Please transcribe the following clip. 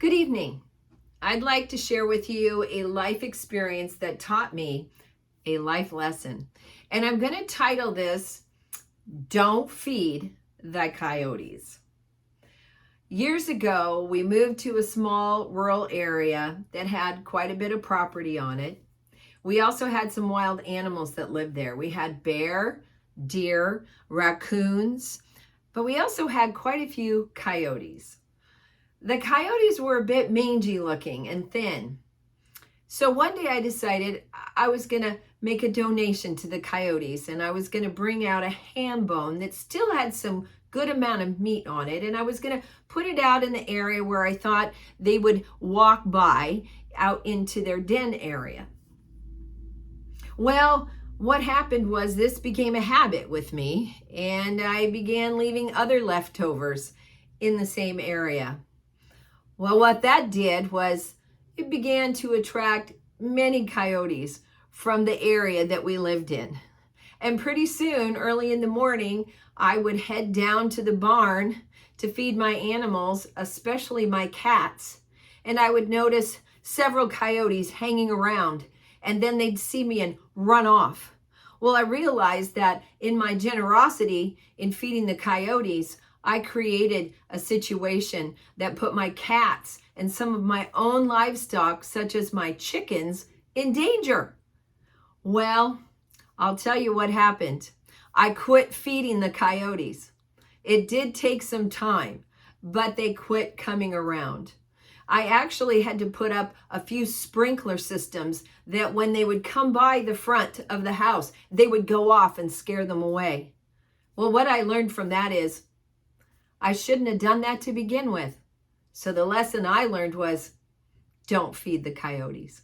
Good evening. I'd like to share with you a life experience that taught me a life lesson. And I'm going to title this, Don't Feed the Coyotes. Years ago, we moved to a small rural area that had quite a bit of property on it. We also had some wild animals that lived there. We had bear, deer, raccoons, but we also had quite a few coyotes. The coyotes were a bit mangy looking and thin. So one day I decided I was going to make a donation to the coyotes, and I was going to bring out a ham bone that still had some good amount of meat on it, and I was going to put it out in the area where I thought they would walk by out into their den area. Well, what happened was this became a habit with me, and I began leaving other leftovers in the same area. Well, what that did was it began to attract many coyotes from the area that we lived in. And pretty soon, early in the morning, I would head down to the barn to feed my animals, especially my cats. And I would notice several coyotes hanging around, and then they'd see me and run off. Well, I realized that in my generosity in feeding the coyotes, I created a situation that put my cats and some of my own livestock, such as my chickens, in danger. Well, I'll tell you what happened. I quit feeding the coyotes. It did take some time, but they quit coming around. I actually had to put up a few sprinkler systems that when they would come by the front of the house, they would go off and scare them away. Well, what I learned from that is I shouldn't have done that to begin with. So the lesson I learned was, don't feed the coyotes.